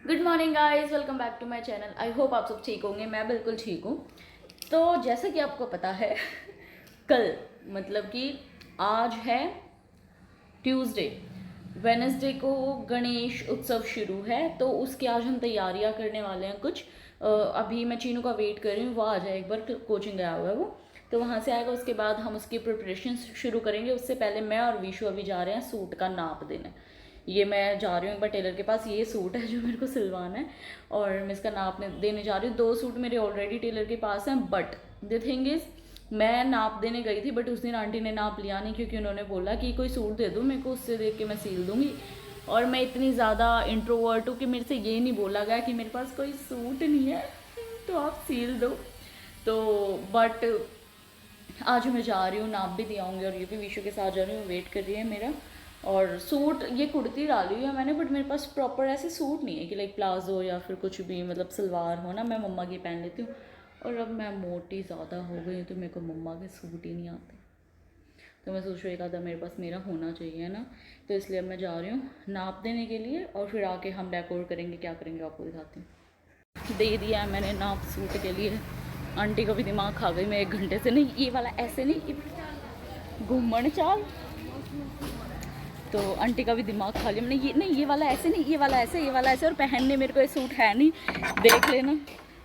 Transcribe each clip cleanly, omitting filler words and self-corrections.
Good morning guys, welcome back to my channel. I hope आप सब ठीक होंगे। मैं बिल्कुल ठीक हूँ। तो जैसा कि आपको पता है कल मतलब कि आज है ट्यूसडे, वेनसडे को गणेश उत्सव शुरू है। तो उसकी आज हम तैयारियां करने वाले हैं कुछ। अभी मैं चीनू का वेट कर रही हूँ, वो आ जाए, एक बार कोचिंग गया हुआ है वो, तो वहाँ से आएगा। उसके बाद हम उसकी प्रिपरेशन शुरू करेंगे। उससे पहले मैं और विशु अभी जा रहे हैं सूट का नाप देने। ये मैं जा रही हूँ एक बार टेलर के पास। ये सूट है जो मेरे को सिलवाना है और मैं इसका नाप देने जा रही हूँ। 2 सूट मेरे ऑलरेडी टेलर के पास हैं, बट द थिंग इज़ मैं नाप देने गई थी, बट उस दिन आंटी ने नाप लिया नहीं, क्योंकि उन्होंने बोला कि कोई सूट दे दो मेरे को, उससे देख के मैं सिल दूँगी। और मैं इतनी ज़्यादा इंट्रोवर्ट हूँ कि मेरे से ये नहीं बोला गया कि मेरे पास कोई सूट नहीं है तो आप सिल दो। तो बट आज मैं जा रही हूँ, नाप भी दिया होंगे, और ये भी विशु के साथ जा रही हूँ, वेट कर रही है मेरा। और सूट ये कुर्ती डाली हुई है मैंने, बट मेरे पास प्रॉपर ऐसे सूट नहीं है कि लाइक प्लाजो या फिर कुछ भी मतलब सलवार हो ना, मैं मम्मा की पहन लेती हूँ। और अब मैं मोटी ज़्यादा हो गई हूँ तो मेरे को मम्मा के सूट ही नहीं आते। तो मैं सोच रही एक आधा मेरे पास मेरा होना चाहिए ना, तो इसलिए अब मैं जा रही हूँ नाप देने के लिए, और फिर आके हम डेकोर करेंगे, क्या करेंगे आपको दिखाती हूँ। दे दिया है मैंने नाप सूट के लिए। आंटी को भी दिमाग खा गई, मैं 1 घंटे से, नहीं ये वाला ऐसे नहीं, घूमन चाल। तो आंटी का भी दिमाग खा लिया मैंने, ये नहीं, ये वाला ऐसे नहीं, ये वाला ऐसे, ये वाला ऐसे। और पहनने मेरे को ये सूट है नहीं, देख लेना।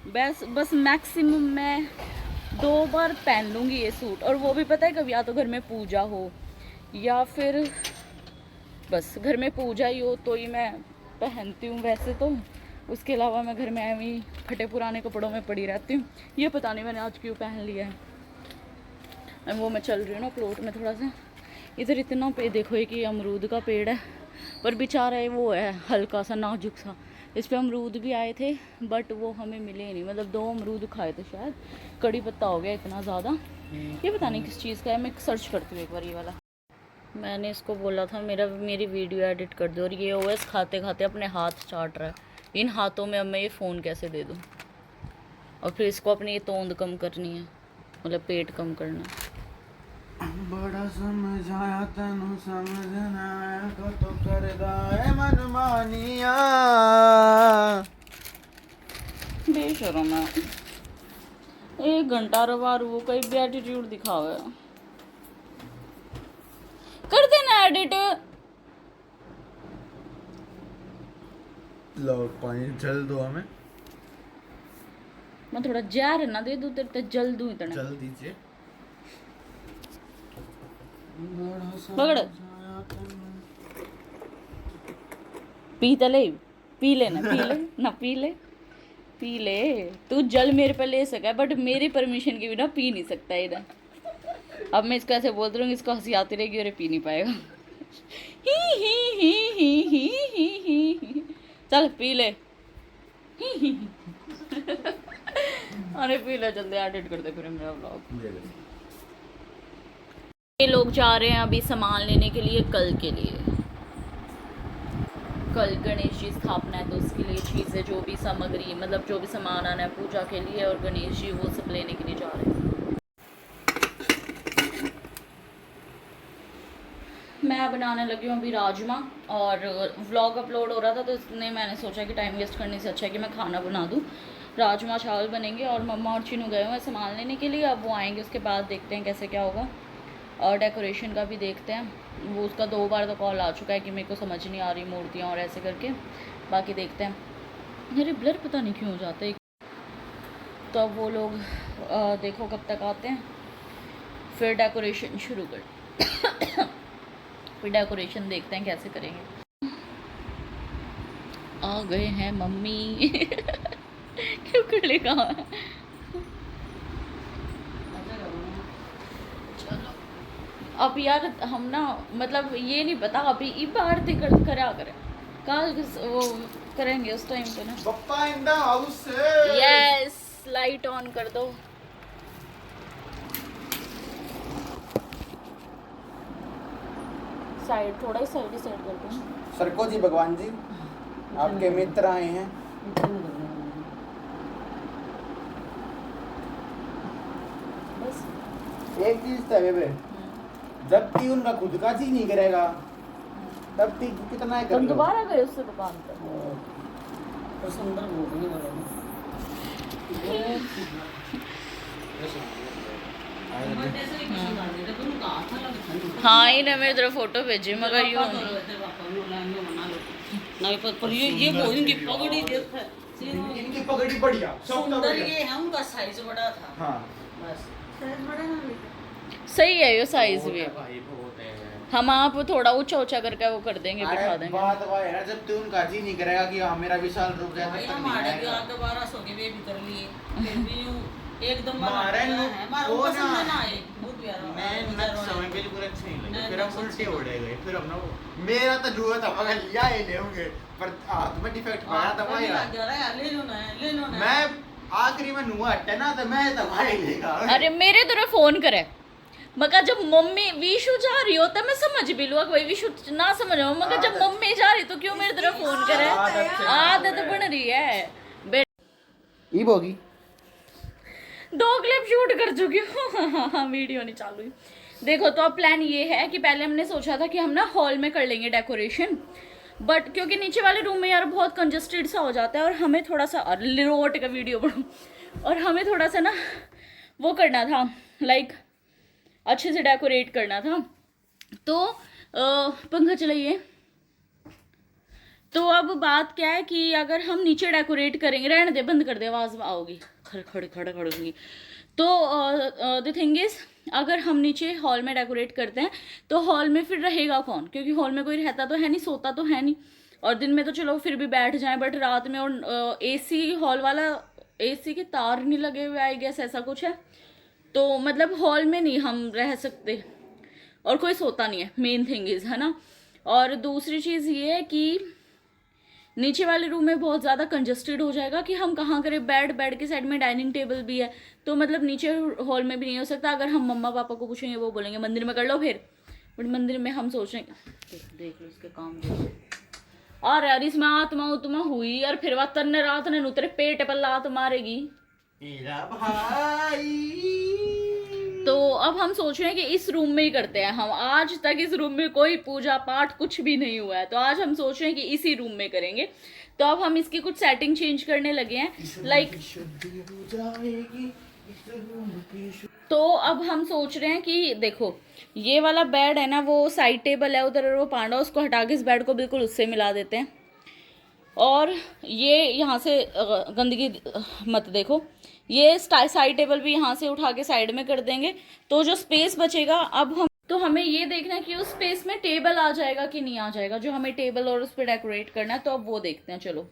बस मैक्सिमम मैं 2 बार पहन लूँगी ये सूट, और वो भी पता है कब, या तो घर में पूजा हो या फिर बस घर में पूजा ही हो तो ही मैं पहनती हूँ। वैसे तो उसके अलावा मैं घर में ऐਵੇਂ ही फटे पुराने कपड़ों में पड़ी रहती हूँ। ये पता नहीं मैंने आज क्यों पहन लिया है। वो मैं चल रही हूँ ना प्लॉट में थोड़ा सा, इधर इतना पे देखो एक ये अमरूद का पेड़ है, पर बेचारा है वो है हल्का सा नाजुक सा। इस पर अमरूद भी आए थे बट वो हमें मिले नहीं, मतलब 2 अमरूद खाए थे शायद। कड़ी पत्ता हो गया इतना ज़्यादा, ये पता नहीं किस चीज़ का है। मैं सर्च करती हूँ एक बार ये वाला। मैंने इसको बोला था मेरी वीडियो एडिट कर दो, और ये ओएस खाते खाते अपने हाथ चाट रहा है। इन हाथों में अब मैं ये फ़ोन कैसे दे दूँ? और फिर इसको अपनी ये तोंद कम करनी है, मतलब पेट कम करना है। बड़ा समझाया तेनू समझना आया को तो करदा है मनमानिया। बेशरम है, 1 घंटा रवा रू कई भी एटीट्यूड दिखावे। कर देना एडिट। लो पानी जल दो हमें, मैं थोड़ा जहर ना दे दूँ तेरे ते, जल दूँ इतना। जल दीजिए। पकड़, पी तो ले, पी ले ना, पी ले ना, पी ले, पी ले। तू जल मेरे पे ले सका, बट मेरी परमिशन के बिना पी नहीं सकता इधर। अब मैं इसको ऐसे बोल दूँगी, इसको हंसी आती रहेगी और ये पी नहीं पाएगा। ही ही ही ही ही ही ही। चल पी ले। ही ही। अरे पी ले जल्दी, एडिट कर दे फिर मेरा व्लॉग। ये लोग जा रहे हैं अभी सामान लेने के लिए कल के लिए। कल गणेश जी स्थापना है, तो उसके लिए चीज़ें जो भी सामग्री मतलब जो भी सामान आना है पूजा के लिए, और गणेश जी वो सब लेने के लिए जा रहे हैं। मैं बनाने लगी हूँ अभी राजमा, और व्लॉग अपलोड हो रहा था तो इसने मैंने सोचा कि टाइम वेस्ट करने से अच्छा है कि मैं खाना बना दूँ। राजमा चावल बनेंगे, और मम्मा और चीनू गए हुए हैं सामान लेने के लिए। अब वो आएंगे, उसके बाद देखते हैं कैसे क्या होगा। और डेकोरेशन का भी देखते हैं। वो उसका 2 बार तो कॉल आ चुका है कि मेरे को समझ नहीं आ रही मूर्तियाँ और ऐसे करके। बाकी देखते हैं। मेरे ब्लर पता नहीं क्यों हो जाते हैं। तो अब वो लोग देखो कब तक आते हैं, फिर डेकोरेशन शुरू कर फिर डेकोरेशन देखते हैं कैसे करेंगे। आ गए हैं मम्मी। क्यों कर ले कहाँ? चलो अब यार हम ना, मतलब ये नहीं पता अभी इब आरती करा करें, कल वो करेंगे उस टाइम पे ना। पप्पा in the house. Yes, light on कर दो। साइड थोड़ा ही साइड कर दो। सरको जी भगवान जी, आपके मित्र आए हैं। बस एक चीज तो है बे, जब भी उनका खुद का चीज नहीं करेगा तब भी कितना है कर तुम लो। दोबारा गए उससे दुकान पर? पर सुंदर बहुत नहीं वाला बर्थडे से ही पसंद आ गया तो तुम कहा था लग हाँ ही ना मेरी तरफ फोटो भेजी मगर यूं नहीं पर ये वो इनकी पगड़ी देख इनकी पगड़ी बढ़िया सुंदर ये है उनका साइज बड़ा था हाँ बस साइज बड़ा ना सही है ये साइज भी भाई बहुत है हम आप थोड़ा ऊंचा ऊंचा करके वो कर देंगे अरे बिठा देंगे बात वह है ना जब तू उनका जी नहीं करेगा कि हाँ मेरा विशाल रुक जाए भाई तब तक हमारे नहीं भी आएगा। आके 1200 के वे भी कर लिए फिर भी यूं एकदम मारे नु- है हमारा वो पसंद ना- है ना ये बहुत प्यारा मैं नट समय बिल्कुल अच्छे नहीं लगे नहीं, फिर हम नहीं, उल्टे उड़े गए फिर हम ना मेरा तो जुआ था मगर लिया ही नहीं होंगे पर हाथ में डिफेक्ट पाया था भाई लग जा रहा है ले लो ना मैं आखिरी में नुआ हटे ना तो मैं तो भाई लेगा अरे मेरे तरफ फोन करे मगर जब मम्मी विशु जा रही हो तो मैं समझ भी लूँ कोई विशु ना समझ हो मगर जब मम्मी जा रही तो क्यों मेरी तरफ फोन करे आदत बन रही है ई बोगी 2 क्लिप शूट कर चुकी हूँ वीडियो नहीं चालू हुई देखो तो अब प्लान ये है कि पहले हमने सोचा था कि हम ना हॉल में कर लेंगे डेकोरेशन बट क्योंकि नीचे वाले रूम में यार बहुत कंजस्टेड सा हो जाता है और हमें थोड़ा सा रोट का वीडियो बनाऊँ और हमें थोड़ा सा ना वो करना था लाइक अच्छे से डेकोरेट करना था तो पंखा चलाइए तो अब बात क्या है कि अगर हम नीचे डेकोरेट करेंगे रहने दे बंद कर दे आवाज़ आओगी खड़े होगी तो द थिंग इज़ अगर हम नीचे हॉल में डेकोरेट करते हैं तो हॉल में फिर रहेगा कौन क्योंकि हॉल में कोई रहता तो है नहीं सोता तो है नहीं और दिन में तो चलो फिर भी बैठ जाएं बट रात में और एसी हॉल वाला एसी के तार नहीं लगे हुए आई गेस ऐसा कुछ है तो मतलब हॉल में नहीं हम रह सकते और कोई सोता नहीं है मेन थिंग इज़ है ना और दूसरी चीज़ ये है कि नीचे वाले रूम में बहुत ज़्यादा कंजस्टेड हो जाएगा कि हम कहाँ करें बेड के साइड में डाइनिंग टेबल भी है तो मतलब नीचे हॉल में भी नहीं हो सकता अगर हम मम्मा पापा को पूछेंगे वो बोलेंगे मंदिर में कर लो फिर बट मंदिर में हम सोच रहे हैं देख लो इसके काम और यार इसमें आत्मा उतमा हुई और फिर वह तन्ने रात ने उतरे पेट पर लात मारेगी तो अब हम सोच रहे हैं कि इस रूम में ही करते हैं हम आज तक इस रूम में कोई पूजा पाठ कुछ भी नहीं हुआ है तो आज हम सोच रहे हैं कि इसी रूम में करेंगे तो अब हम इसकी कुछ सेटिंग चेंज करने लगे हैं लाइक तो अब हम सोच रहे हैं कि देखो ये वाला बेड है ना वो साइड टेबल है उधर वो पांडा उसको हटा के इस बेड को बिल्कुल उससे मिला देते हैं और ये यहाँ से गंदगी मत देखो ये साइड टेबल भी यहाँ से उठा के साइड में कर देंगे तो जो स्पेस बचेगा अब हम तो हमें ये देखना है कि उस स्पेस में टेबल आ जाएगा कि नहीं आ जाएगा जो हमें टेबल और उस पर डेकोरेट करना है तो अब वो देखते हैं चलो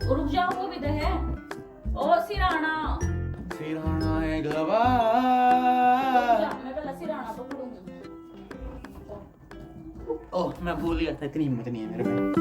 रुक जाओ वो भी तो है ओ सिराना है गवा मैं पहले सिराना पकड़ूंगी ओह मैं भूल गया था इतनी हिम्मत नहीं है मेरे में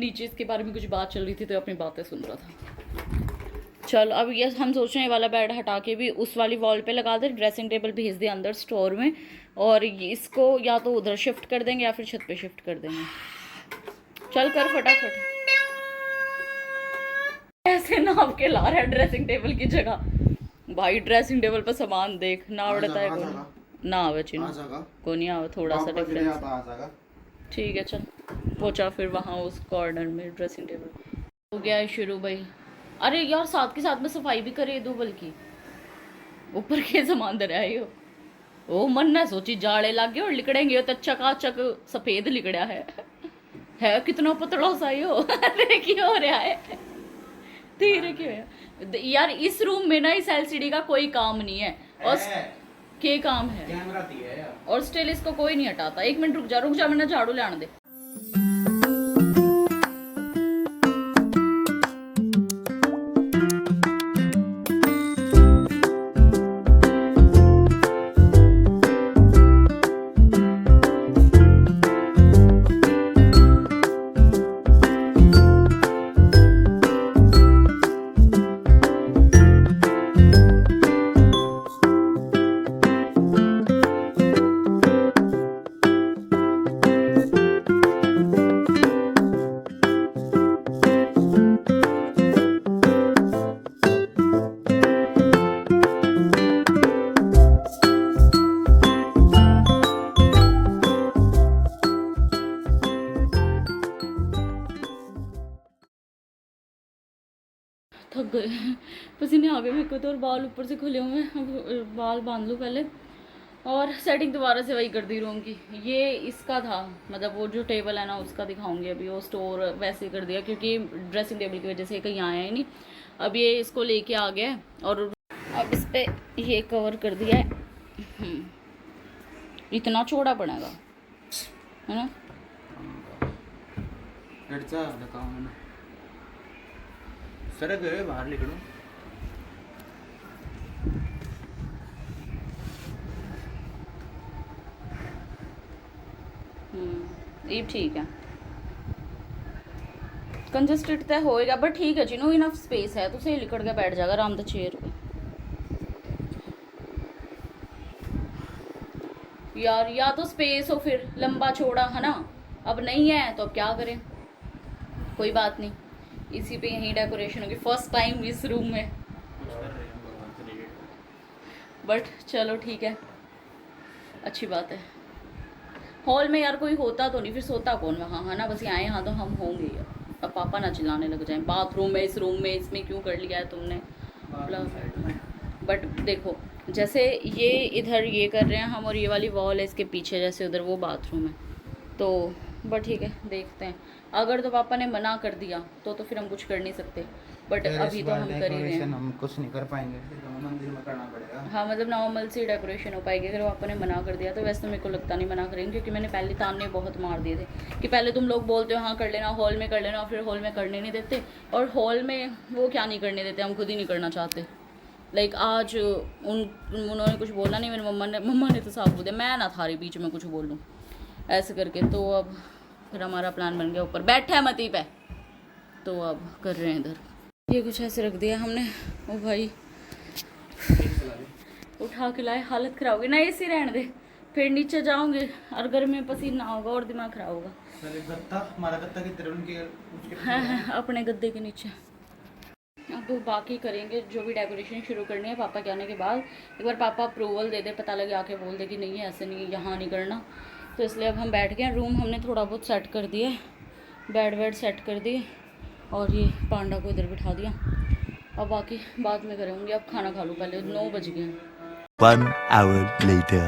नीचे इसके बारे में कुछ बात चल रही थी तो अपनी बातें सुन रहा था चल अब ये हम सोच रहे हैं वाला बेड हटा के भी उस वाली वॉल पे लगा दे ड्रेसिंग टेबल भेज दे अंदर स्टोर में और इसको या तो उधर शिफ्ट कर देंगे या फिर छत पे शिफ्ट कर देंगे चल कर फटाफट ऐसे नाप के ला रहा है ड्रेसिंग टेबल की जगह भाई ड्रेसिंग टेबल पर सामान देख ना उड़ता है कोई ना आवे चिन्ह को नहीं आवे थोड़ा सा डिफरेंस ठीक है चल पहुंचा फिर वहाँ उस कॉर्नर में ड्रेसिंग टेबल हो गया है शुरू भाई अरे यार साथ के साथ में सफाई भी करे दो बल्कि ऊपर के सामान दर आए हो ओ मन ने सोची जाड़े लग गए और लिकड़ेंगे तो चकाचक सफेद लिकड़ा है कितना पतला सा यो देखिए हो रहा है धीरे क्यों है यार। इस रूम में ना इस एलसीडी का कोई काम नहीं है और के काम है कैमरा दी है यार। और स्टिल इसको कोई नहीं हटाता। एक मिनट रुक जा मैंने झाड़ू ले आने दे। थक गए पसीने आ गए मेरे को तो, और बाल ऊपर से खुले हुए हैं। अब बाल बांध लूँ पहले और सेटिंग दोबारा से वही कर दी रूम की। ये इसका था, मतलब वो जो टेबल है ना उसका दिखाऊंगी अभी। वो स्टोर वैसे कर दिया क्योंकि ड्रेसिंग टेबल की वजह से कहीं आया ही नहीं। अब ये इसको लेके आ गया है और अब इस पर ये कवर कर दिया है। इतना चौड़ा पड़ेगा है ना। सड़क है बाहर निकलो। ये ठीक है। कंजस्टेड तो होएगा बट ठीक है जिन्हों इनफ स्पेस है तो सही लिकड़ के बैठ जाएगा आराम से चेयर पे। यार या तो स्पेस हो फिर लंबा चौड़ा है ना। अब नहीं है तो अब क्या करें, कोई बात नहीं, इसी पे यहीं डेकोरेशन होगी फर्स्ट टाइम इस रूम में। बट चलो ठीक है, अच्छी बात है। हॉल में यार कोई होता तो नहीं, फिर सोता कौन वहाँ है ना। बस यहाँ यहाँ तो हम होंगे यार। अब पापा ना चिल्लाने लग जाए बाथरूम में, इस रूम में, इसमें क्यों कर लिया है तुमने। बट देखो जैसे ये इधर ये कर रहे हैं हम और ये वाली वॉल है इसके पीछे, जैसे उधर वो बाथरूम है तो बट ठीक है देखते हैं। अगर तो पापा ने मना कर दिया तो फिर हम कुछ कर नहीं सकते। बट अभी तो हम कर ही रहे हैं। हम कुछ नहीं कर पाएंगे, मंदिर में करना पड़ेगा। हाँ मतलब नॉर्मल सी डेकोरेशन हो पाएगी। अगर पापा ने मना कर दिया तो वैसे तो मेरे को लगता नहीं मना करेंगे, क्योंकि मैंने पहले ताने बहुत मार दिए थे कि पहले तुम लोग बोलते हो हाँ कर लेना, हॉल में कर लेना, और फिर हॉल में करने नहीं देते। और हॉल में वो क्या नहीं करने देते, हम खुद ही नहीं करना चाहते। लाइक आज उन्होंने कुछ बोला नहीं, मेरी मम्मा ने तो साफ बोल दिया, मैं ना थारी बीच में कुछ बोलूँ ऐसे करके। तो अब फिर हमारा प्लान बन गया, ऊपर बैठा है मती पे, तो अब कर रहे हैं इधर। ये कुछ ऐसे रख दिया हमने। ओ भाई उठा के लाए, हालत ख़राब होगी ना। ऐसे रहने दे, फिर नीचे जाऊंगे और गर्मी में पसीना होगा और दिमाग ख़राब होगा। हमारा गत्ता किधर उनके हाँ अपने गद्दे के नीचे। अब बाकी करेंगे जो भी डेकोरेशन शुरू करनी है पापा के आने के बाद। एक बार पापा अप्रूवल दे दे, पता लगे आके बोल दे कि नहीं है ऐसे नहीं, यहाँ नहीं करना। तो इसलिए अब हम बैठ गए। रूम हमने थोड़ा बहुत सेट कर दिया, बेड वेड सेट कर दिए और ये पांडा को इधर बिठा दिया। अब बाकी बाद में करेंगे। अब खाना खा लूँ पहले, 9 बज गए हैं। 1 hour later.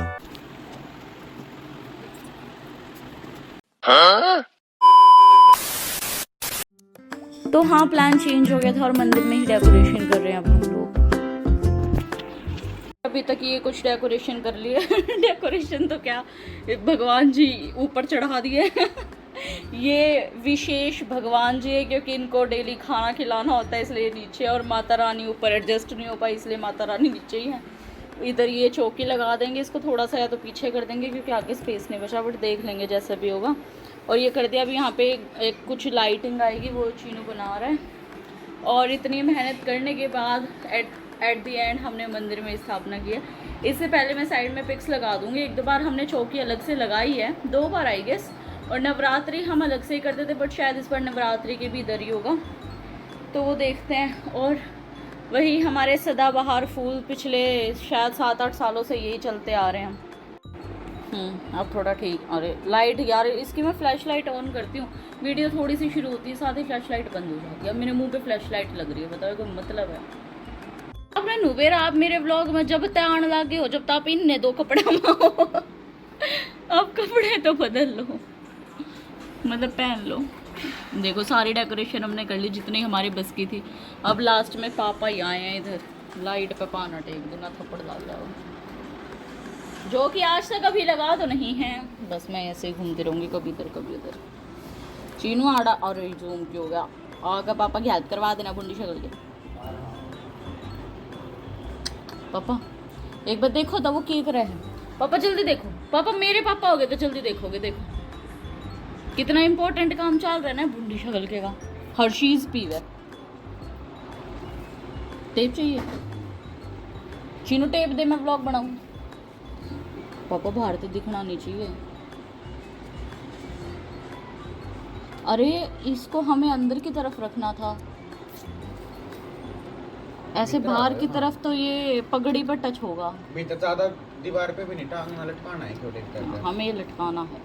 तो हाँ प्लान चेंज हो गया था और मंदिर में ही डेकोरेशन कर रहे हैं अब हम लोग। अभी तक ये कुछ डेकोरेशन कर लिए डेकोरेशन तो क्या, भगवान जी ऊपर चढ़ा दिए ये विशेष भगवान जी है क्योंकि इनको डेली खाना खिलाना होता है इसलिए नीचे, और माता रानी ऊपर एडजस्ट नहीं हो पाई इसलिए माता रानी नीचे ही है। इधर ये चौकी लगा देंगे, इसको थोड़ा सा या तो पीछे कर देंगे क्योंकि आगे स्पेस नहीं बचा, बट देख लेंगे जैसा भी होगा। और ये कर दिया। अभी यहाँ पे एक कुछ लाइटिंग आएगी, वो चीनू बना रहा है। और इतनी मेहनत करने के बाद एट द एंड हमने मंदिर में स्थापना की है। इससे पहले मैं साइड में पिक्स लगा दूँगी। 1-2 बार हमने चौकी अलग से लगाई है, 2 बार आई गेस। और नवरात्रि हम अलग से ही करते थे, बट शायद इस बार नवरात्रि के भी इधर ही होगा, तो वो देखते हैं। और वही हमारे सदाबहार फूल पिछले शायद 7-8 सालों से यही चलते आ रहे हैं। अब थोड़ा ठीक। अरे लाइट यार, इसकी मैं फ्लैश लाइट ऑन करती हूँ, वीडियो थोड़ी सी शुरू होती है साथ ही फ्लैश लाइट बंद हो जाती है। अब मेरे मुंह पे फ्लैश लाइट लग रही है, बताओ कोई मतलब है। अपने नुबेर आप मेरे व्लॉग में जब तय आने लगे हो, जब तक आप इनने 2 कपड़े माओ अब कपड़े तो बदल लो, मतलब पहन लो। देखो सारी डेकोरेशन हमने कर ली जितनी हमारी बस की थी। अब लास्ट में पापा ही आए हैं इधर, लाइट पे पाना टेक देना, थप्पड़ डाल जाओ, जो कि आज तक अभी लगा तो नहीं है, बस मैं ऐसे ही घूमती रहूँगी कभी इधर कभी उधर। चीनू आड़ा और जूम क्यों हो गया, आकर पापा की हेल्प करवा देना बुंडी शक्ल के। पापा एक बार देखो तो वो क्या कर रहा है, पापा जल्दी देखो, पापा मेरे पापा हो गए तो जल्दी देखोगे, देखो कितना इंपॉर्टेंट काम चल रहा है ना बुंडी शक्ल के का। हर्शीज पीवे, टेप चाहिए चीनू, टेप दे मैं व्लॉग बनाऊं। पापा बाहर तो दिखना नहीं चाहिए। अरे इसको हमें अंदर की तरफ रखना था, ऐसे बाहर की तरफ तो ये पगड़ी पर टच होगा। भीतर ज्यादा दीवार पे भी नहीं टांगना, लटकाना है छोटे करके। हमें ये लटकाना है,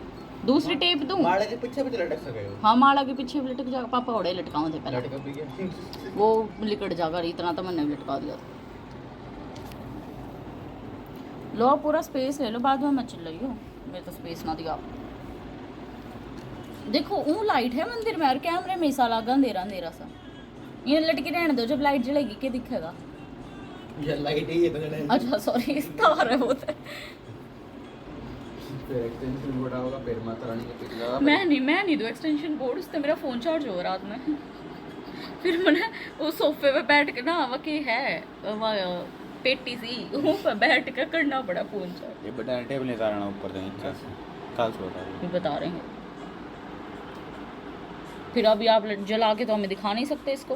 दूसरी टेप दूं? माड़े के पीछे भी तो लटक सके हो। हाँ माला के पीछे भी लटक जाएगा, पापा ओड़े लटकाओ थे पहले, लटक भी गया वो लिकट जाएगा, इतना तो मैंने लटका दिया था। लो पूरा स्पेस ले लो, बाद में मत चिल्लाइयो, मेरे तो स्पेस ना दिया। देखो वो लाइट है मंदिर में और कैमरे में ऐसा लगा अंधेरा अंधेरा सा, ये लटके रहने दो, जब लाइट जलेगी क्या दिखेगा। ये लाइट ही है तो जले। अच्छा सॉरी, तार है वो तो। फिर एक्सटेंशन बोर्ड होगा, फिर माता रानी के पिक लगा। मैं नहीं दूँ एक्सटेंशन बोर्ड, उससे मेरा फ़ोन चार्ज हो रात में फिर मैंने वो सोफे पे बैठ के ना, वो की है पेटी सी वहाँ पर बैठ कर करना पड़ा फ़ोन चार्ज। ये बड़ा टेबल नहीं तारना ऊपर से नीचे से, काल छोटा ये बता रहे हैं। फिर अभी आप जला के तो हमें दिखा नहीं सकते इसको।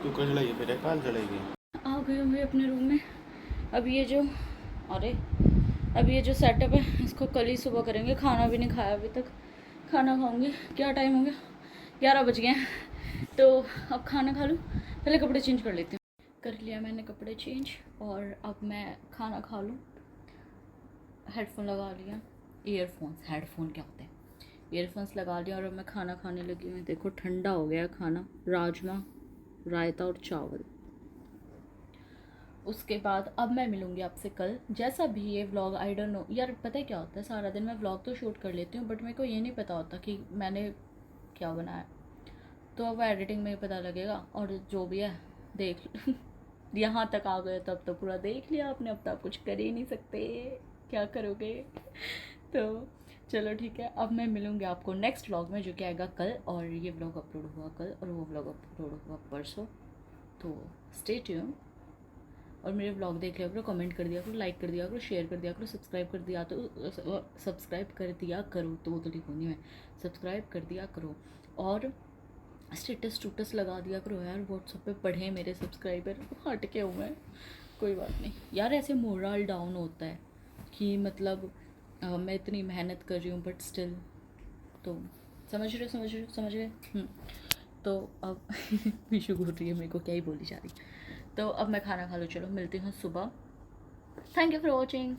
तू कल जलाइए, फिर काल जलाएगी। आ गए होंगे अपने रूम में। अब ये जो अब ये जो सेटअप है इसको कल ही सुबह करेंगे। खाना भी नहीं खाया अभी तक, खाना खाऊंगी। क्या टाइम हो गया, 11 बज गए हैं, तो अब खाना खा लूँ, पहले कपड़े चेंज कर लेती हूँ। कर लिया मैंने कपड़े चेंज, और अब मैं खाना खा लूँ। हेडफोन लगा लिया, ईयरफोन्स, हेडफोन क्या होते हैं, ईयरफोन्स लगा लिया, और अब मैं खाना खाने लगी हूँ। देखो ठंडा हो गया खाना, राजमा, रायता और चावल। उसके बाद अब मैं मिलूँगी आपसे कल। जैसा भी ये व्लॉग, आई डोंट नो यार, पता है क्या होता है, सारा दिन मैं व्लॉग तो शूट कर लेती हूँ, बट मेरे को ये नहीं पता होता कि मैंने क्या बनाया, तो अब एडिटिंग में ही पता लगेगा। और जो भी है देख यहाँ तक आ गए तब तो पूरा देख लिया आपने, अब तो आप कुछ कर ही नहीं सकते, क्या करोगे। तो चलो ठीक है, अब मैं मिलूँगी आपको नेक्स्ट व्लॉग में, जो कि आएगा कल। और ये व्लॉग अपलोड हुआ कल और वो व्लॉग अपलोड हुआ परसों, तो स्टे ट्यून। और मेरे व्लॉग देख लिया करो, कमेंट कर दिया करो, लाइक कर दिया करो, शेयर कर दिया करो, सब्सक्राइब कर दिया करो तो लिखूँ नहीं मैं, सब्सक्राइब कर दिया करो। और स्टेटस लगा दिया करो यार, व्हाट्सएप पे पढ़े मेरे सब्सक्राइबर, हट के हुए हैं, कोई बात नहीं यार। ऐसे मोरल डाउन होता है कि मतलब मैं इतनी मेहनत कर रही हूँ बट स्टिल, तो समझ रहे। तो अब विशु बोल रही है मेरे को, क्या ही बोली जा रही। तो अब मैं खाना खा लूँ, चलो मिलती हूँ सुबह। Thank you for watching.